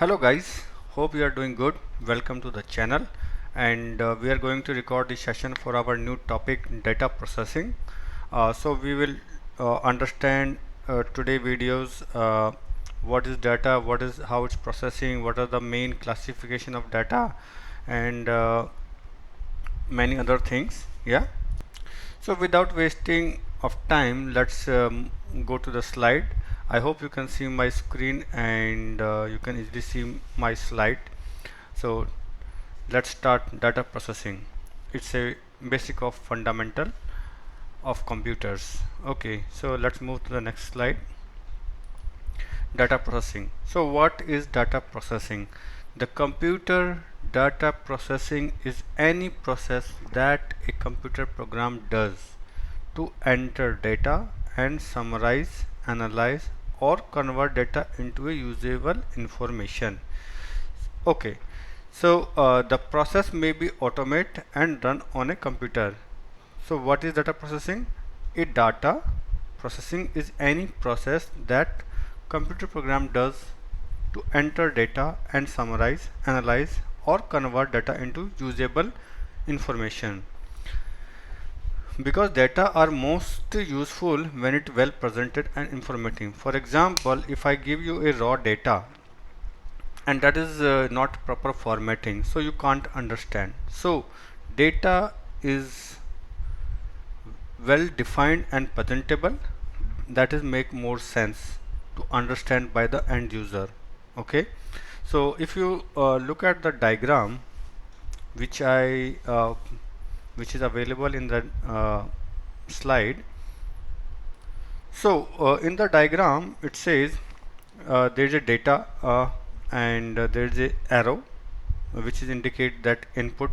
Hello guys, hope you are doing good. Welcome to the channel, and we are going to record the session for our new topic, data processing. So we will understand today videos what is data, what is how it's processing, what are the main classification of data, and many other things. Yeah. So without wasting of time, let's go to the slide. I hope you can see my screen and you can easily see my slide. So let's start data processing. It's a basic of fundamental of computers. Okay, so let's move to the next slide. Data processing. So what is data processing? The computer data processing is any process that a computer program does to enter data and summarize, analyze, or convert data into a usable information. Okay, so the process may be automate and run on a computer. So what is data processing? A data processing is any process that computer program does to enter data and summarize, analyze, or convert data into usable information. Because data are most useful when it well presented and informative. For example, if I give you a raw data and that is not proper formatting, so you can't understand. So data is well defined and presentable, that is make more sense to understand by the end user. Okay, so if you look at the diagram which which is available in the slide. So in the diagram it says there is a data and there is a arrow which is indicate that input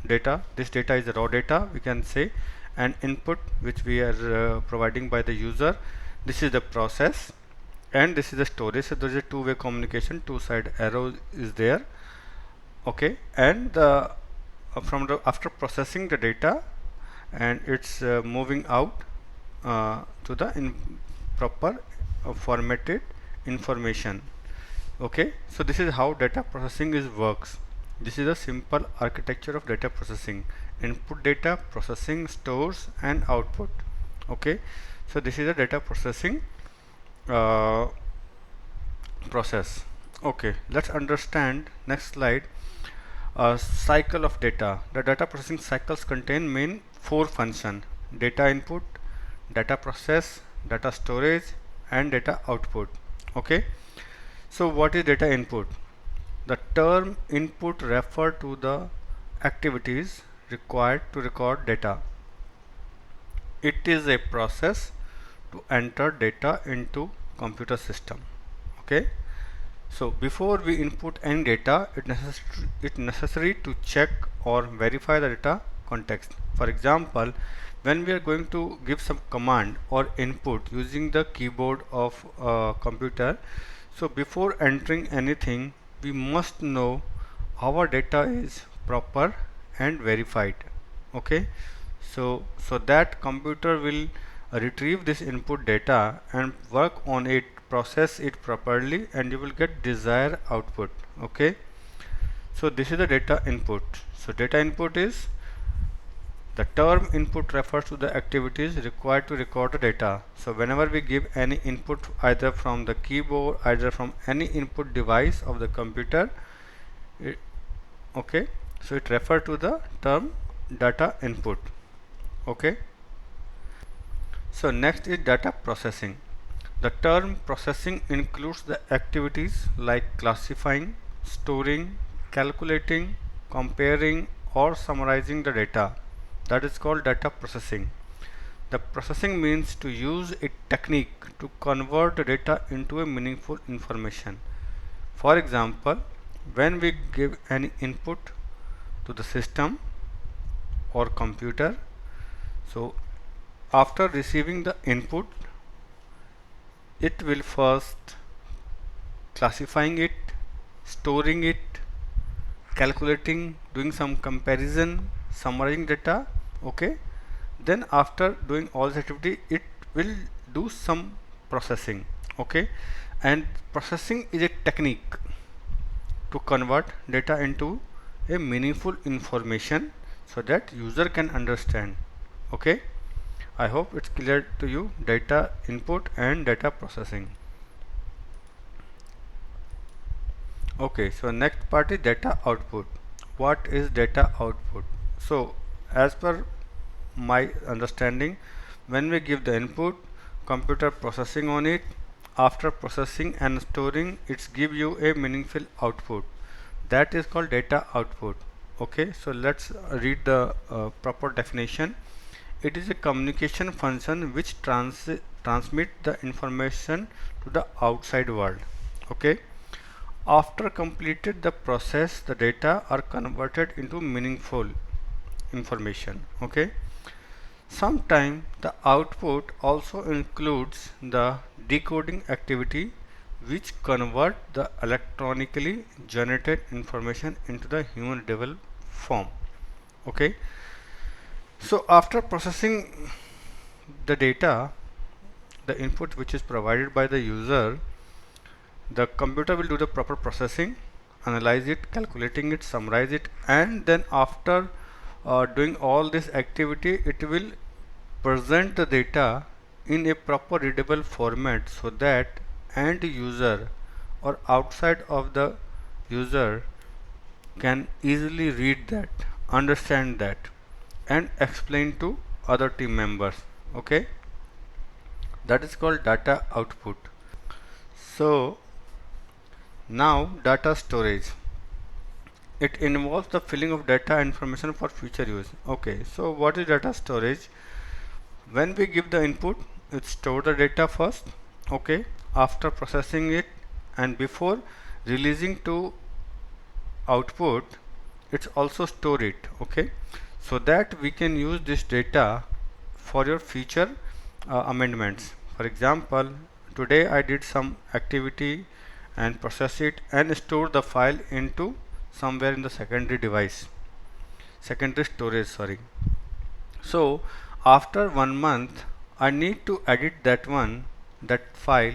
data. This data is raw data, we can say, and input which we are providing by the user. This is the process, and this is the storage. So there is a two-way communication, two-side arrow is there. Okay, and the from the after processing the data, and it's moving out to the proper formatted information. Okay, so this is how data processing is works. This is a simple architecture of data processing: input data, processing, stores, and output. Okay, so this is a data processing uh, process. Okay, let's understand next slide. Cycle of data. The data processing cycles contain main four functions: data input, data process, data storage, and data output. Okay, so what is data input? The term input refers to the activities required to record data. It is a process to enter data into computer system. Okay, so before we input any data, it necessary to check or verify the data context. For example, when we are going to give some command or input using the keyboard of a computer, so before entering anything, we must know our data is proper and verified. Okay, so that computer will retrieve this input data and work on it, process it properly, and you will get desired output. Okay, so this is the data input. So data input is the term input refers to the activities required to record the data. So whenever we give any input either from the keyboard, either from any input device of the computer, okay, so it refers to the term data input. Okay, so next is data processing. The term processing includes the activities like classifying, storing, calculating, comparing, or summarizing the data. That is called data processing. The processing means to use a technique to convert the data into a meaningful information. For example, when we give any input to the system or computer, so after receiving the input, it will first classifying it, storing it, calculating, doing some comparison, summarizing data. Okay, then after doing all this activity, it will do some processing. Okay, and processing is a technique to convert data into a meaningful information so that user can understand. Okay, I hope it's clear to you. Data input and data processing. Okay, so next part is data output. What is data output? So as per my understanding, when we give the input, computer processing on it, after processing and storing, it's give you a meaningful output. That is called data output. Okay, so let's read the proper definition. It is a communication function which transmit the information to the outside world. Okay, after completed the process, the data are converted into meaningful information. Okay, sometimes the output also includes the decoding activity which convert the electronically generated information into the human readable form. Okay, so after processing the data, the input which is provided by the user, the computer will do the proper processing, analyze it, calculating it, summarize it, and then after doing all this activity, it will present the data in a proper readable format so that end user or outside of the user can easily read that, understand that, and explain to other team members. Okay, that is called data output. So now data storage. It involves the filling of data information for future use. Okay, so what is data storage? When we give the input, it store the data first. Okay, after processing it and before releasing to output, it's also store it. Okay, so that we can use this data for your future amendments. For example, today I did some activity and process it and store the file into somewhere in the secondary storage, sorry. So after 1 month I need to edit that file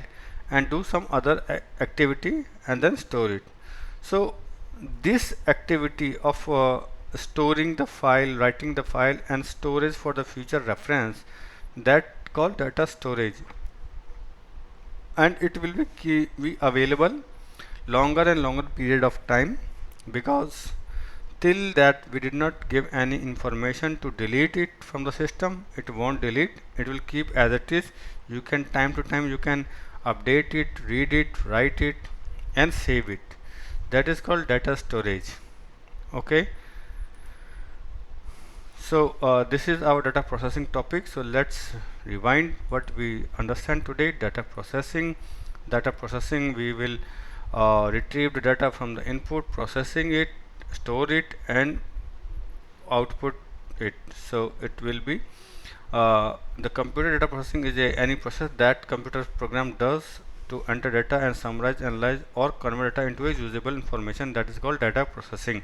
and do some other activity and then store it. So this activity of storing the file, writing the file, and storage for the future reference, that called data storage, and it will be available longer and longer period of time, because till that we did not give any information to delete it from the system. It won't delete, it will keep as it is. You can time to time you can update it, read it, write it, and save it. That is called data storage. Okay, so this is our data processing topic. So let's rewind what we understand today. Data processing, we will retrieve the data from the input, processing it, store it, and output it. So it will be the computer data processing is any process that computer program does to enter data and summarize, analyze, or convert data into a usable information. That is called data processing.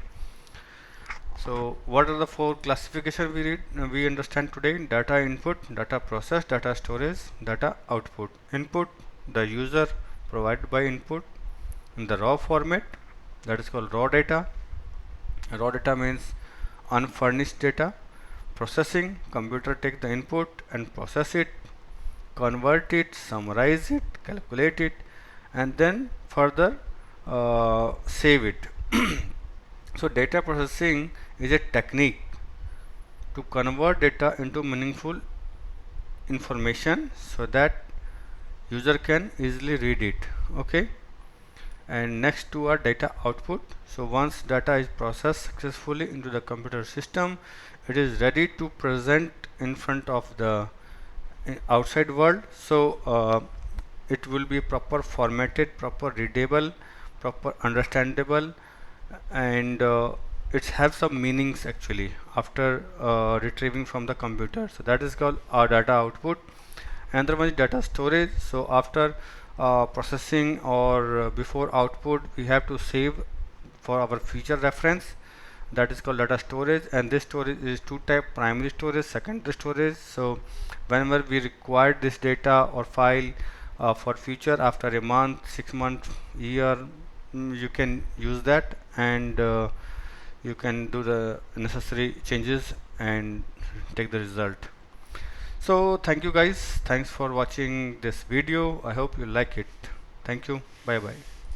So what are the four classifications we understand today? Data input, data process, data storage, data output. Input, the user provided by input in the raw format, that is called raw data. Raw data means unfurnished data. Processing, computer take the input and process it, convert it, summarize it, calculate it, and then further save it. So data processing is a technique to convert data into meaningful information so that user can easily read it. Okay, and next to our data output. So once data is processed successfully into the computer system, it is ready to present in front of the outside world. So it will be proper formatted, proper readable, proper understandable, and it has some meanings actually after retrieving from the computer. So that is called our data output. Another one is data storage. So after processing or before output, we have to save for our future reference. That is called data storage, and this storage is two type: primary storage, secondary storage. So whenever we require this data or file for future, after a month, 6 months, year, you can use that, and you can do the necessary changes and take the result. So thank you guys, thanks for watching this video. I hope you like it. Thank you, bye bye.